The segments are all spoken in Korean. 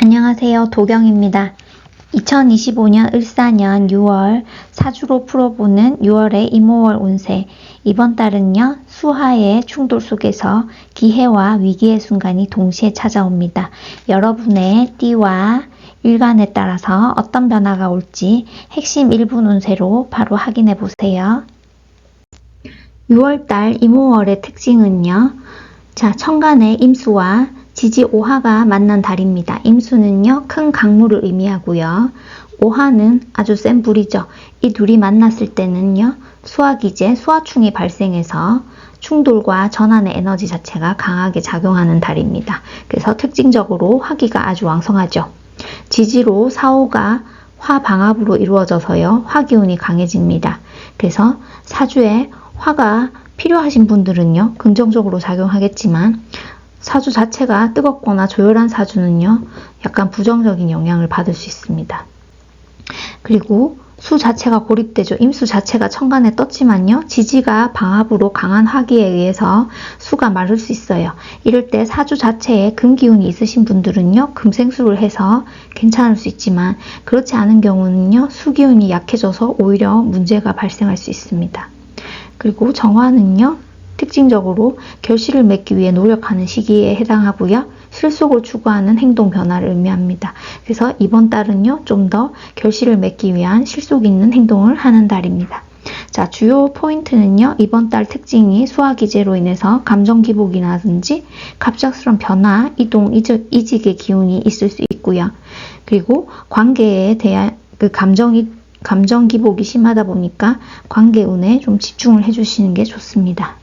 안녕하세요. 도경입니다. 2025년 을사년 6월 사주로 풀어보는 6월의 이모월 운세. 이번 달은요, 수하의 충돌 속에서 기회와 위기의 순간이 동시에 찾아옵니다. 여러분의 띠와 일간에 따라서 어떤 변화가 올지 핵심 1분 운세로 바로 확인해 보세요. 6월달 이모월의 특징은요, 천간의 임수와 지지 오화가 만난 달입니다. 임수는요, 큰 강물을 의미하고요. 오화는 아주 센 불이죠. 이 둘이 만났을 때는요, 수화기제, 수화충이 발생해서 충돌과 전환의 에너지 자체가 강하게 작용하는 달입니다. 그래서 특징적으로 화기가 아주 왕성하죠. 지지로 사오가 화방합으로 이루어져서요, 화기운이 강해집니다. 그래서 사주에 화가 필요하신 분들은요, 긍정적으로 작용하겠지만 사주 자체가 뜨겁거나 조열한 사주는요, 약간 부정적인 영향을 받을 수 있습니다. 그리고 수 자체가 고립되죠. 임수 자체가 천간에 떴지만요, 지지가 방합으로 강한 화기에 의해서 수가 마를 수 있어요. 이럴 때 사주 자체에 금기운이 있으신 분들은요, 금생수를 해서 괜찮을 수 있지만 그렇지 않은 경우는요, 수기운이 약해져서 오히려 문제가 발생할 수 있습니다. 그리고 정화는요, 특징적으로 결실을 맺기 위해 노력하는 시기에 해당하고요. 실속을 추구하는 행동 변화를 의미합니다. 그래서 이번 달은요, 좀 더 결실을 맺기 위한 실속 있는 행동을 하는 달입니다. 자, 주요 포인트는요, 이번 달 특징이 수화기제로 인해서 감정 기복이라든지 갑작스러운 변화, 이동, 이직의 기운이 있을 수 있고요. 그리고 관계에 대한 감정 기복이 심하다 보니까 관계운에 좀 집중을 해주시는 게 좋습니다.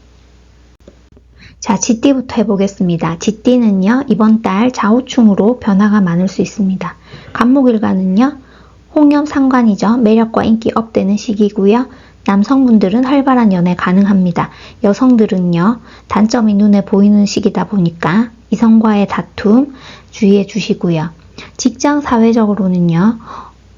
자, 지띠부터 해보겠습니다. 지띠는요, 이번 달 좌우충으로 변화가 많을 수 있습니다. 간목일간은요, 홍염 상관이죠. 매력과 인기 업되는 시기고요. 남성분들은 활발한 연애 가능합니다. 여성들은요, 단점이 눈에 보이는 시기다 보니까 이성과의 다툼 주의해 주시고요. 직장 사회적으로는요,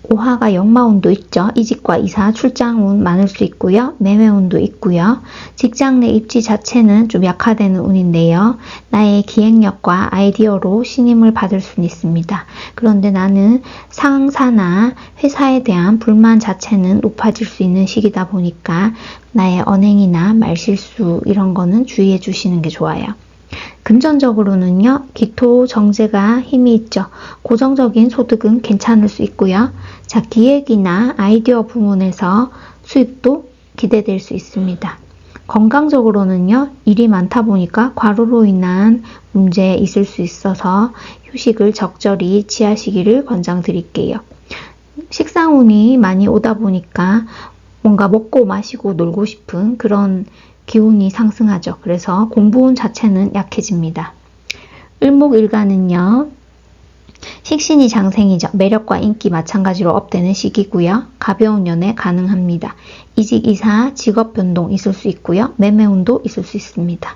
오화가 역마운도 있죠. 이직과 이사, 출장운 많을 수 있고요. 매매운도 있고요. 직장 내 입지 자체는 좀 약화되는 운인데요. 나의 기획력과 아이디어로 신임을 받을 수는 있습니다. 그런데 나는 상사나 회사에 대한 불만 자체는 높아질 수 있는 시기다 보니까 나의 언행이나 말실수 이런 거는 주의해 주시는 게 좋아요. 금전적으로는요, 기토 정제가 힘이 있죠. 고정적인 소득은 괜찮을 수 있고요. 자, 기획이나 아이디어 부문에서 수입도 기대될 수 있습니다. 건강적으로는요, 일이 많다 보니까 과로로 인한 문제 있을 수 있어서 휴식을 적절히 취하시기를 권장드릴게요. 식상운이 많이 오다 보니까 뭔가 먹고 마시고 놀고 싶은 그런 기운이 상승하죠. 그래서 공부운 자체는 약해집니다. 을목일간은요, 식신이 장생이죠. 매력과 인기 마찬가지로 업되는 시기고요. 가벼운 연애 가능합니다. 이직, 이사, 직업 변동 있을 수 있고요. 매매운도 있을 수 있습니다.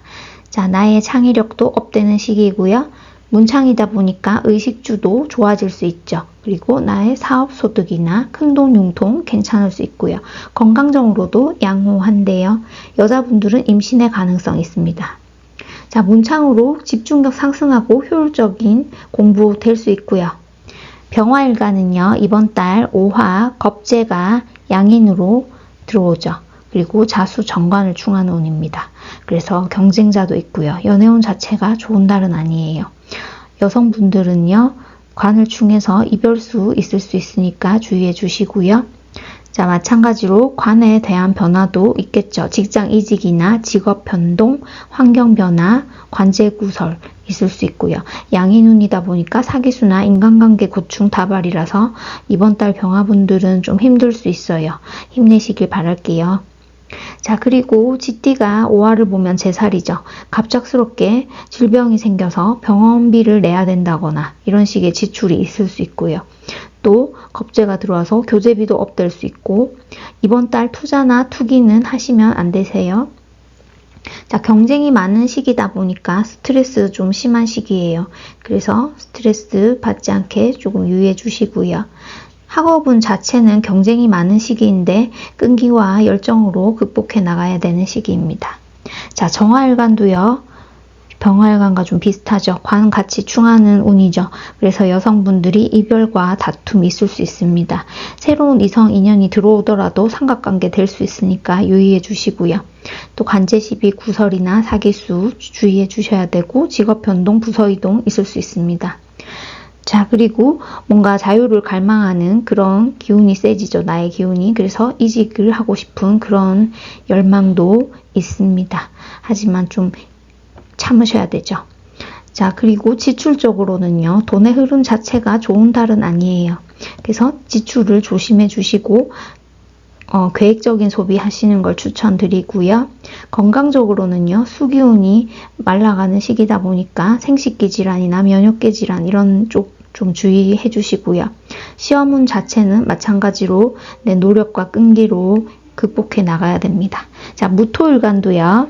자, 나의 창의력도 업되는 시기고요. 문창이다 보니까 의식주도 좋아질 수 있죠. 그리고 나의 사업 소득이나 큰돈 융통 괜찮을 수 있고요. 건강적으로도 양호한데요. 여자분들은 임신의 가능성이 있습니다. 자, 문창으로 집중력 상승하고 효율적인 공부 될 수 있고요. 병화일간은요, 이번 달 5화 겁재가 양인으로 들어오죠. 그리고 자수 정관을 충하는 운입니다. 그래서 경쟁자도 있고요. 연애운 자체가 좋은 달은 아니에요. 여성분들은요, 관을 충해서 이별수 있을 수 있으니까 주의해 주시고요. 자, 마찬가지로 관에 대한 변화도 있겠죠. 직장 이직이나 직업 변동, 환경 변화, 관제 구설 있을 수 있고요. 양인운이다 보니까 사기수나 인간관계 고충 다발이라서 이번 달 병화분들은 좀 힘들 수 있어요. 힘내시길 바랄게요. 자, 그리고 지띠가 5화를 보면 제살이죠. 갑작스럽게 질병이 생겨서 병원비를 내야 된다거나 이런 식의 지출이 있을 수 있고요. 또 겁재가 들어와서 교재비도 업될 수 있고, 이번 달 투자나 투기는 하시면 안 되세요. 자, 경쟁이 많은 시기다 보니까 스트레스 좀 심한 시기예요. 그래서 스트레스 받지 않게 조금 유의해 주시고요. 학업은 자체는 경쟁이 많은 시기인데 끈기와 열정으로 극복해 나가야 되는 시기입니다. 자, 정화일간도요, 병활관과 좀 비슷하죠. 관 같이 충하는 운이죠. 그래서 여성분들이 이별과 다툼이 있을 수 있습니다. 새로운 이성 인연이 들어오더라도 삼각관계 될 수 있으니까 유의해 주시고요. 또 관제시비, 구설이나 사기수 주의해 주셔야 되고 직업 변동, 부서 이동 있을 수 있습니다. 자, 그리고 뭔가 자유를 갈망하는 그런 기운이 세지죠. 나의 기운이. 그래서 이직을 하고 싶은 그런 열망도 있습니다. 하지만 좀 참으셔야 되죠. 자, 그리고 지출적으로는요. 돈의 흐름 자체가 좋은 달은 아니에요. 그래서 지출을 조심해 주시고 계획적인 소비 하시는 걸 추천드리고요. 건강적으로는요. 수기운이 말라가는 시기다 보니까 생식기 질환이나 면역계 질환 이런 쪽 좀 주의해 주시고요. 시험운 자체는 마찬가지로 내 노력과 끈기로 극복해 나가야 됩니다. 자, 무토일간도요.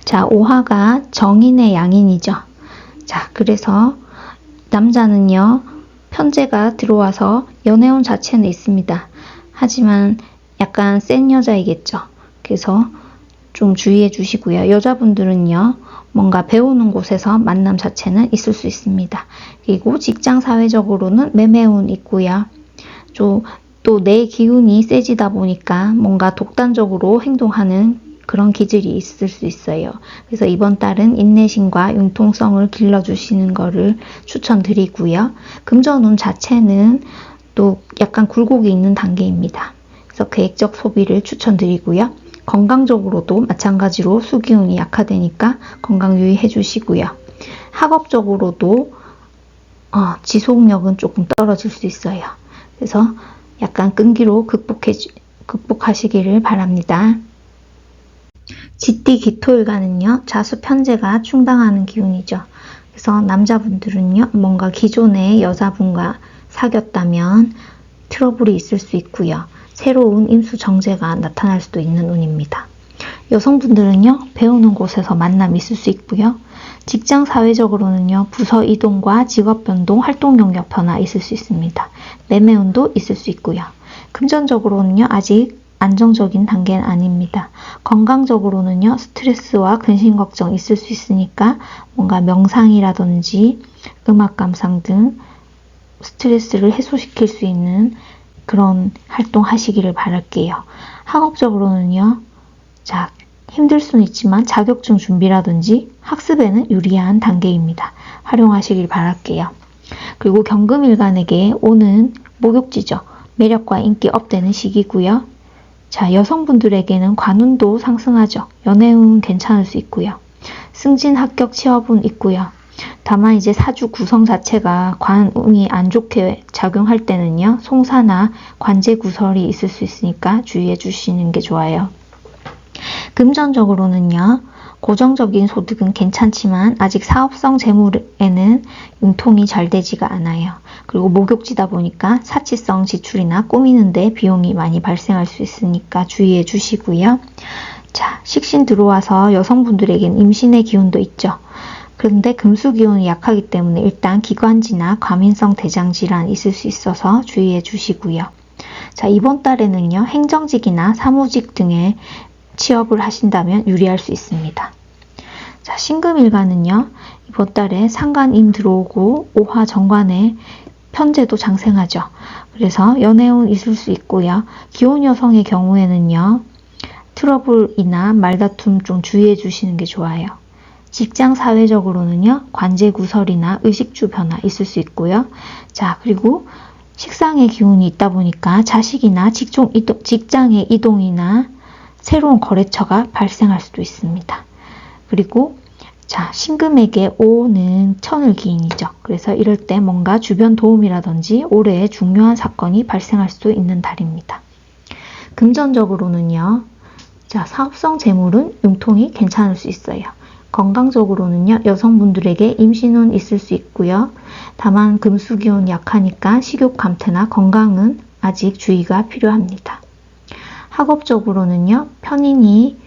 자, 오화가 정인의 양인이죠. 자, 그래서 남자는요. 편제가 들어와서 연애운 자체는 있습니다. 하지만 약간 센 여자이겠죠. 그래서 좀 주의해 주시고요. 여자분들은요. 뭔가 배우는 곳에서 만남 자체는 있을 수 있습니다. 그리고 직장 사회적으로는 매매운 있고요. 또 내 기운이 세지다 보니까 뭔가 독단적으로 행동하는 그런 기질이 있을 수 있어요. 그래서 이번 달은 인내심과 융통성을 길러주시는 거를 추천드리고요. 금전운 자체는 또 약간 굴곡이 있는 단계입니다. 그래서 계획적 소비를 추천드리고요. 건강적으로도 마찬가지로 수기운이 약화되니까 건강 유의해 주시고요. 학업적으로도 지속력은 조금 떨어질 수 있어요. 그래서 약간 끈기로 극복하시기를 바랍니다. 지띠 기토일간은요. 자수 편제가 충당하는 기운이죠. 그래서 남자분들은요. 뭔가 기존의 여자분과 사귀었다면 트러블이 있을 수 있고요. 새로운 임수 정제가 나타날 수도 있는 운입니다. 여성분들은요. 배우는 곳에서 만남이 있을 수 있고요. 직장 사회적으로는요. 부서 이동과 직업 변동, 활동 영역 변화 있을 수 있습니다. 매매운도 있을 수 있고요. 금전적으로는요. 아직 안정적인 단계는 아닙니다. 건강적으로는요. 스트레스와 근심 걱정 있을 수 있으니까 뭔가 명상이라든지 음악 감상 등 스트레스를 해소시킬 수 있는 그런 활동 하시기를 바랄게요. 학업적으로는요. 자, 힘들 수는 있지만 자격증 준비라든지 학습에는 유리한 단계입니다. 활용하시길 바랄게요. 그리고 경금일간에게 오는 목욕지죠. 매력과 인기 업되는 시기고요. 자, 여성분들에게는 관운도 상승하죠. 연애운 괜찮을 수 있고요. 승진, 합격, 취업운 있고요. 다만 이제 사주 구성 자체가 관운이 안 좋게 작용할 때는요. 송사나 관제 구설이 있을 수 있으니까 주의해 주시는 게 좋아요. 금전적으로는요. 고정적인 소득은 괜찮지만 아직 사업성 재물에는 융통이 잘 되지가 않아요. 그리고 목욕지다 보니까 사치성 지출이나 꾸미는데 비용이 많이 발생할 수 있으니까 주의해 주시고요. 자, 식신 들어와서 여성분들에겐 임신의 기운도 있죠. 그런데 금수 기운이 약하기 때문에 일단 기관지나 과민성 대장 질환이 있을 수 있어서 주의해 주시고요. 자, 이번 달에는요. 행정직이나 사무직 등에 취업을 하신다면 유리할 수 있습니다. 자, 신금일간은요. 이번 달에 상관임 들어오고 오화 정관에 편제도 장생하죠. 그래서 연애운 있을 수 있고요. 기혼 여성의 경우에는요. 트러블이나 말다툼 좀 주의해 주시는 게 좋아요. 직장 사회적으로는요. 관제 구설이나 의식주 변화 있을 수 있고요. 자, 그리고 식상의 기운이 있다 보니까 자식이나 직장의 이동이나 새로운 거래처가 발생할 수도 있습니다. 그리고 자, 신금에게 5는 천을 기인이죠. 그래서 이럴 때 뭔가 주변 도움이라든지 올해 중요한 사건이 발생할 수도 있는 달입니다. 금전적으로는요. 자, 사업성 재물은 융통이 괜찮을 수 있어요. 건강적으로는요. 여성분들에게 임신은 있을 수 있고요. 다만 금수기운 약하니까 식욕 감퇴나 건강은 아직 주의가 필요합니다. 학업적으로는요. 편인이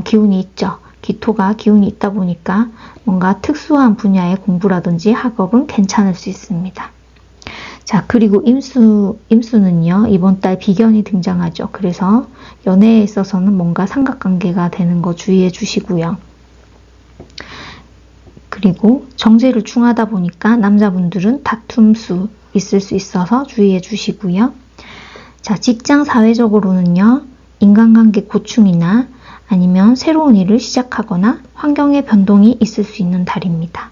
기운이 있죠. 기토가 기운이 있다 보니까 뭔가 특수한 분야의 공부라든지 학업은 괜찮을 수 있습니다. 자, 그리고 임수는요. 이번 달 비견이 등장하죠. 그래서 연애에 있어서는 뭔가 삼각관계가 되는 거 주의해 주시고요. 그리고 정제를 충하다 보니까 남자분들은 다툼수 있을 수 있어서 주의해 주시고요. 자, 직장 사회적으로는요. 인간관계 고충이나 아니면 새로운 일을 시작하거나 환경의 변동이 있을 수 있는 달입니다.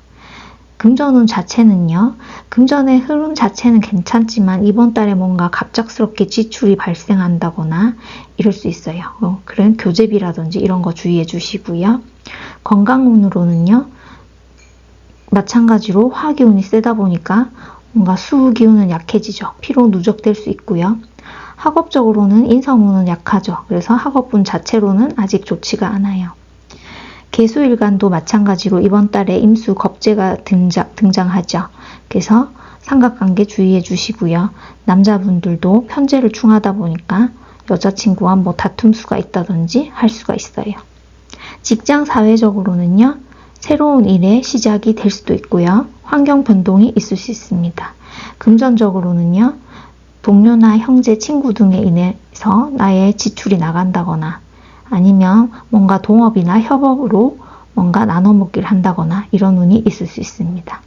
금전운 자체는요. 금전의 흐름 자체는 괜찮지만 이번 달에 뭔가 갑작스럽게 지출이 발생한다거나 이럴 수 있어요. 그런 교재비라든지 이런 거 주의해 주시고요. 건강운으로는요. 마찬가지로 화기운이 세다 보니까 뭔가 수기운은 약해지죠. 피로 누적될 수 있고요. 학업적으로는 인성운은 약하죠. 그래서 학업운 자체로는 아직 좋지가 않아요. 개수일간도 마찬가지로 이번 달에 임수 겁재가 등장하죠. 그래서 삼각관계 주의해 주시고요. 남자분들도 편재를 충하다 보니까 여자친구와 뭐 다툼수가 있다든지 할 수가 있어요. 직장 사회적으로는요. 새로운 일의 시작이 될 수도 있고요. 환경 변동이 있을 수 있습니다. 금전적으로는요. 동료나 형제, 친구 등에 인해서 나의 지출이 나간다거나 아니면 뭔가 동업이나 협업으로 뭔가 나눠 먹기를 한다거나 이런 운이 있을 수 있습니다.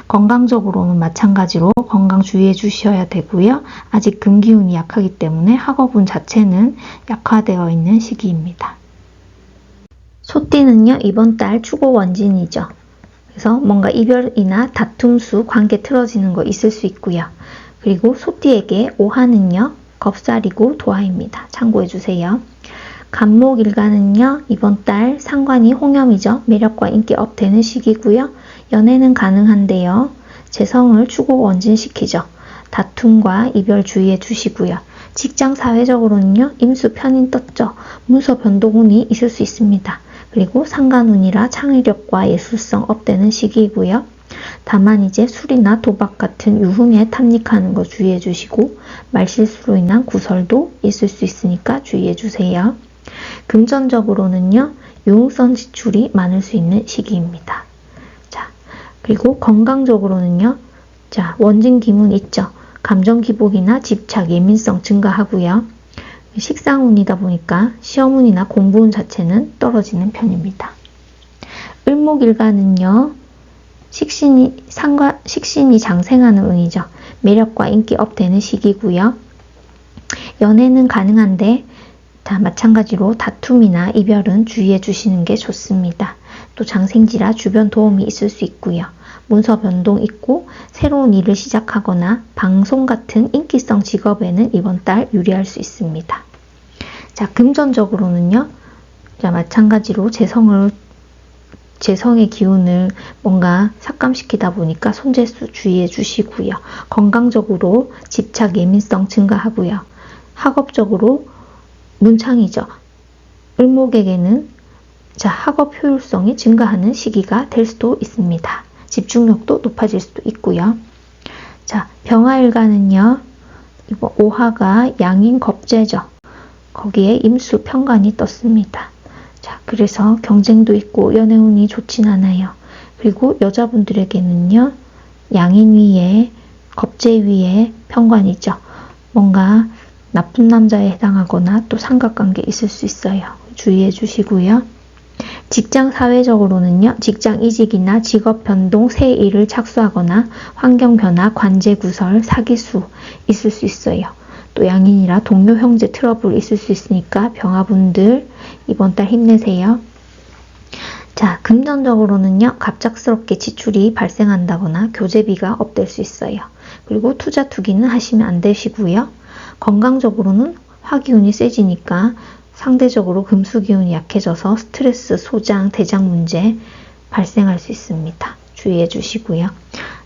건강적으로는 마찬가지로 건강 주의해 주셔야 되고요. 아직 금기운이 약하기 때문에 학업운 자체는 약화되어 있는 시기입니다. 소띠는요. 이번 달 축오 원진이죠. 그래서 뭔가 이별이나 다툼수, 관계 틀어지는 거 있을 수 있고요. 그리고 소띠에게 오하는요. 겁살이고 도화입니다. 참고해 주세요. 간목일간은요. 이번 달 상관이 홍염이죠. 매력과 인기 업 되는 시기고요. 연애는 가능한데요. 재성을 축오 원진시키죠. 다툼과 이별 주의해 주시고요. 직장 사회적으로는요. 임수 편인 떴죠. 문서 변동운이 있을 수 있습니다. 그리고 상간운이라 창의력과 예술성 업되는 시기이고요. 다만 이제 술이나 도박 같은 유흥에 탐닉하는 거 주의해 주시고 말실수로 인한 구설도 있을 수 있으니까 주의해 주세요. 금전적으로는요. 유흥성 지출이 많을 수 있는 시기입니다. 자, 그리고 건강적으로는요. 자, 원진 기문 있죠. 감정 기복이나 집착, 예민성 증가하고요. 식상운이다 보니까 시험운이나 공부운 자체는 떨어지는 편입니다. 을목일간은요. 식신이 장생하는 운이죠. 매력과 인기 업 되는 시기고요. 연애는 가능한데 다 마찬가지로 다툼이나 이별은 주의해 주시는 게 좋습니다. 또 장생지라 주변 도움이 있을 수 있고요. 문서 변동 있고 새로운 일을 시작하거나 방송 같은 인기성 직업에는 이번 달 유리할 수 있습니다. 자, 금전적으로는요. 자, 마찬가지로 재성의 기운을 뭔가 삭감시키다 보니까 손재수 주의해 주시고요. 건강적으로 집착, 예민성 증가하고요. 학업적으로 문창이죠. 을목에게는 자, 학업 효율성이 증가하는 시기가 될 수도 있습니다. 집중력도 높아질 수도 있고요. 자, 병화일간은요. 이번 오하가 양인 겁재죠. 거기에 임수 편관이 떴습니다. 자, 그래서 경쟁도 있고 연애운이 좋진 않아요. 그리고 여자분들에게는요. 양인 위에 겁재 위에 편관이죠. 뭔가 나쁜 남자에 해당하거나 또 삼각관계 있을 수 있어요. 주의해 주시고요. 직장 사회적으로는요. 직장 이직이나 직업 변동, 새 일을 착수하거나 환경 변화, 관제 구설, 사기수 있을 수 있어요. 또 양인이라 동료 형제 트러블 있을 수 있으니까 병화분들 이번 달 힘내세요. 자, 금전적으로는요. 갑작스럽게 지출이 발생한다거나 교재비가 업될 수 있어요. 그리고 투자 투기는 하시면 안 되시고요. 건강적으로는 화기운이 세지니까 상대적으로 금수기운이 약해져서 스트레스, 소장, 대장 문제 발생할 수 있습니다. 주의해 주시고요.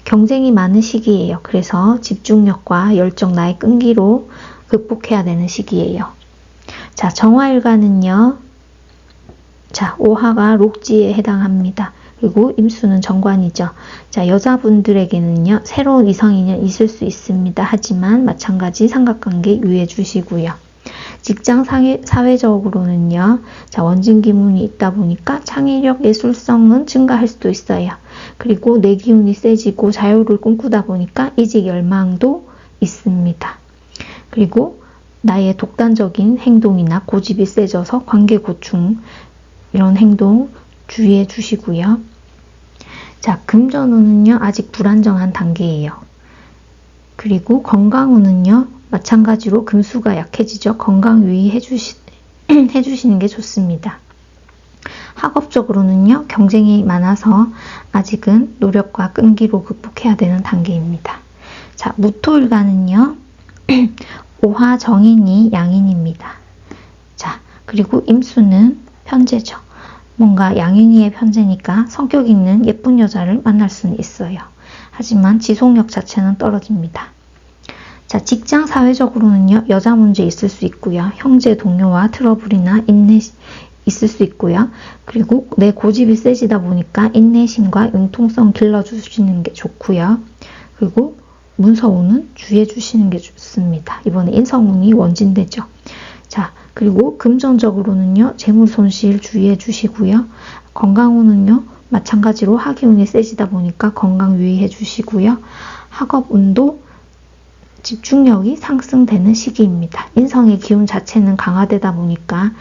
경쟁이 많은 시기예요. 그래서 집중력과 열정, 나의 끈기로 극복해야 되는 시기예요. 자, 정화일간은요. 자, 오하가 록지에 해당합니다. 그리고 임수는 정관이죠. 자, 여자분들에게는요. 새로운 이성인연 있을 수 있습니다. 하지만 마찬가지 삼각관계 유의해 주시고요. 직장 사회적으로는요. 자, 원진기운이 있다 보니까 창의력, 예술성은 증가할 수도 있어요. 그리고 내 기운이 세지고 자유를 꿈꾸다 보니까 이직 열망도 있습니다. 그리고 나의 독단적인 행동이나 고집이 세져서 관계 고충 이런 행동 주의해 주시고요. 자, 금전운은요, 아직 불안정한 단계예요. 그리고 건강운은요, 마찬가지로 금수가 약해지죠. 건강 유의해 주시는 게 좋습니다. 학업적으로는요, 경쟁이 많아서 아직은 노력과 끈기로 극복해야 되는 단계입니다. 자, 무토일간은요, 오화 정인이 양인입니다. 자, 그리고 임수는 편재죠. 뭔가 양인이의 편재니까 성격 있는 예쁜 여자를 만날 수는 있어요. 하지만 지속력 자체는 떨어집니다. 자, 직장 사회적으로는요, 여자 문제 있을 수 있고요. 형제 동료와 트러블이나 있을 수 있고요. 그리고 내 고집이 세지다 보니까 인내심과 융통성 길러주시는 게 좋고요. 그리고 문서운은 주의해 주시는 게 좋습니다. 이번에 인성운이 원진되죠. 자, 그리고 금전적으로는요, 재물 손실 주의해 주시고요. 건강운은요, 마찬가지로 하기운이 세지다 보니까 건강 유의해 주시고요. 학업운도 집중력이 상승되는 시기입니다. 인성의 기운 자체는 강화되다 보니까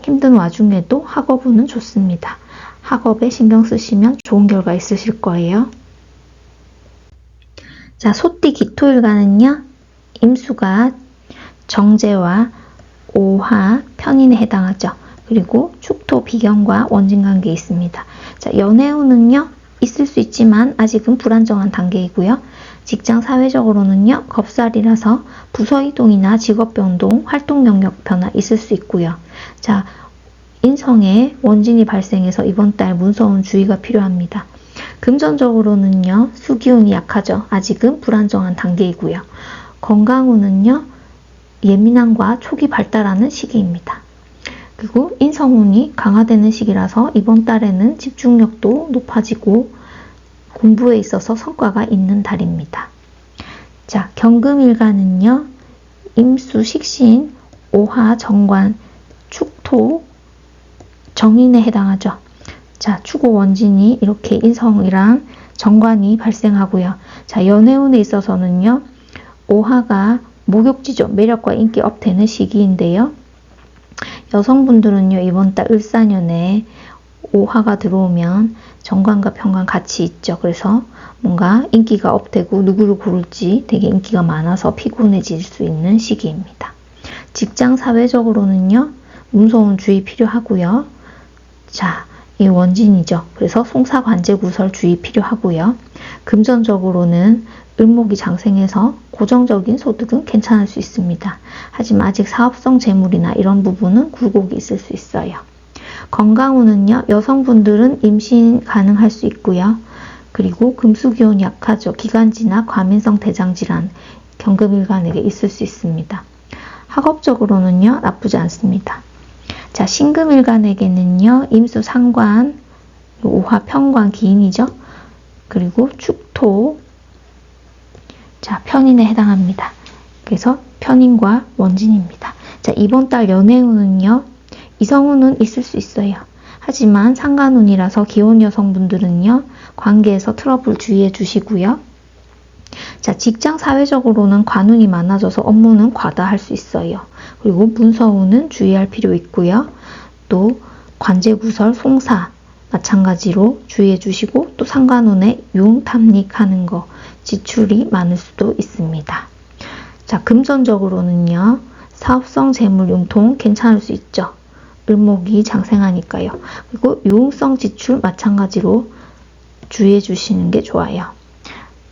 힘든 와중에도 학업운은 좋습니다. 학업에 신경 쓰시면 좋은 결과 있으실 거예요. 자, 소띠 기토일간은요, 임수가 정제와 오화 편인에 해당하죠. 그리고 축토 비견과 원진관계에 있습니다. 자, 연애운은요, 있을 수 있지만 아직은 불안정한 단계이고요. 직장 사회적으로는요, 겁살이라서 부서 이동이나 직업 변동, 활동 영역 변화 있을 수 있고요. 자, 인성에 원진이 발생해서 이번 달 문서운 주의가 필요합니다. 금전적으로는요, 수기운이 약하죠. 아직은 불안정한 단계이고요. 건강운은요, 예민함과 촉이 발달하는 시기입니다. 그리고 인성운이 강화되는 시기라서 이번 달에는 집중력도 높아지고 공부에 있어서 성과가 있는 달입니다. 자, 경금일간은요, 임수, 식신, 오화, 정관, 축토, 정인에 해당하죠. 자, 축오 원진이 이렇게 인성이랑 정관이 발생하고요. 자, 연애운에 있어서는요, 오화가 목욕지죠. 매력과 인기 업되는 시기인데요. 여성분들은요, 이번 달 을사년에 오화가 들어오면 정관과 편관 같이 있죠. 그래서 뭔가 인기가 업되고 누구를 고를지 되게 인기가 많아서 피곤해질 수 있는 시기입니다. 직장 사회적으로는요, 문서운 주의 필요하고요. 자, 이 원진이죠. 그래서 송사관제구설 주의 필요하고요. 금전적으로는 을목이 장생해서 고정적인 소득은 괜찮을 수 있습니다. 하지만 아직 사업성 재물이나 이런 부분은 굴곡이 있을 수 있어요. 건강운은요, 여성분들은 임신 가능할 수 있고요. 그리고 금수기운이 약하죠. 기관지나 과민성 대장질환, 경금일간에게 있을 수 있습니다. 학업적으로는요, 나쁘지 않습니다. 자, 신금일간에게는요, 임수 상관, 오화 편관 기인이죠. 그리고 축토, 자, 편인에 해당합니다. 그래서 편인과 원진입니다. 자, 이번 달 연애운은요, 이성운은 있을 수 있어요. 하지만 상관운이라서 기혼 여성분들은요, 관계에서 트러블 주의해 주시고요. 자, 직장 사회적으로는 관운이 많아져서 업무는 과다할 수 있어요. 그리고 문서운은 주의할 필요 있고요. 또 관제구설, 송사 마찬가지로 주의해 주시고, 또 상관운에 융탐닉하는 거, 지출이 많을 수도 있습니다. 자, 금전적으로는요, 사업성 재물 융통 괜찮을 수 있죠. 을목이 장생하니까요. 그리고 유흥성 지출 마찬가지로 주의해 주시는 게 좋아요.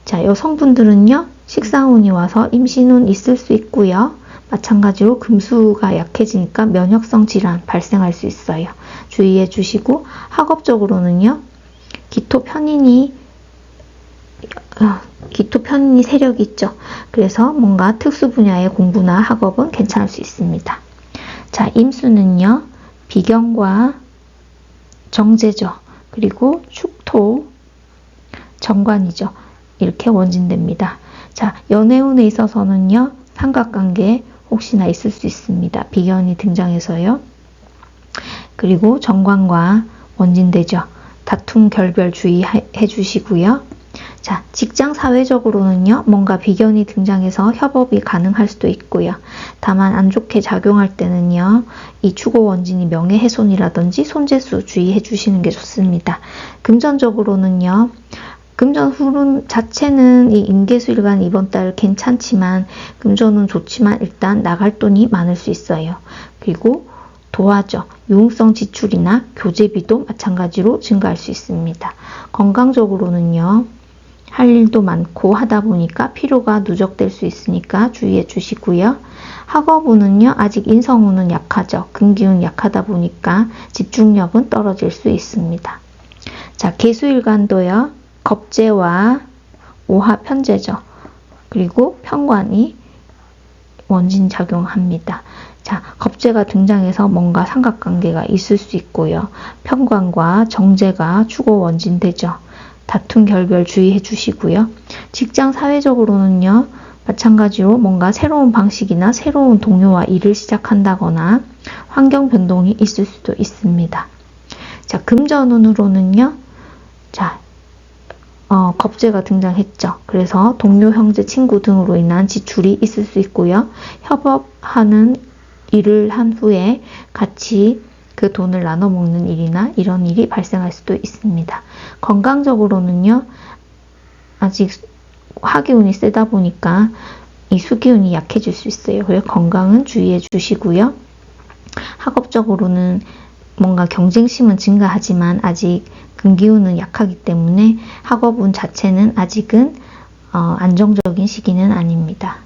자, 여성분들은요, 식상운이 와서 임신운 있을 수 있고요. 마찬가지로 금수가 약해지니까 면역성 질환 발생할 수 있어요. 주의해 주시고, 학업적으로는요, 기토 편인이 세력이 있죠. 그래서 뭔가 특수 분야의 공부나 학업은 괜찮을 수 있습니다. 자, 임수는요, 비경과 정제죠. 그리고 축토, 정관이죠. 이렇게 원진됩니다. 자, 연애운에 있어서는요, 삼각관계 혹시나 있을 수 있습니다. 비견이 등장해서요. 그리고 정관과 원진되죠. 다툼 결별 주의해 주시고요. 자, 직장 사회적으로는요, 뭔가 비견이 등장해서 협업이 가능할 수도 있고요. 다만 안 좋게 작용할 때는요, 이 주거 원진이 명예훼손이라든지 손재수 주의해 주시는 게 좋습니다. 금전적으로는요, 금전 흐름 자체는 이 임계수일간 이번 달 괜찮지만 금전은 좋지만 일단 나갈 돈이 많을 수 있어요. 그리고 도화죠. 유흥성 지출이나 교재비도 마찬가지로 증가할 수 있습니다. 건강적으로는요. 할 일도 많고 하다 보니까 피로가 누적될 수 있으니까 주의해 주시고요. 학업운은요. 아직 인성운은 약하죠. 금기운 약하다 보니까 집중력은 떨어질 수 있습니다. 자, 개수일간도요. 겁재와 오화 편재죠. 그리고 편관이 원진 작용합니다. 자, 겁재가 등장해서 뭔가 삼각관계가 있을 수 있고요. 편관과 정제가 주거 원진 되죠. 다툼 결별 주의해 주시고요. 직장 사회적으로는요. 마찬가지로 뭔가 새로운 방식이나 새로운 동료와 일을 시작한다거나 환경 변동이 있을 수도 있습니다. 자, 금전운으로는요. 자, 겁재가 등장했죠. 그래서 동료, 형제, 친구 등으로 인한 지출이 있을 수 있고요. 협업하는 일을 한 후에 같이 그 돈을 나눠 먹는 일이나 이런 일이 발생할 수도 있습니다. 건강적으로는요. 아직 화기운이 세다 보니까 이 수기운이 약해질 수 있어요. 그래서 건강은 주의해 주시고요. 학업적으로는 뭔가 경쟁심은 증가하지만 아직 금기운은 약하기 때문에 학업운 자체는 아직은 안정적인 시기는 아닙니다.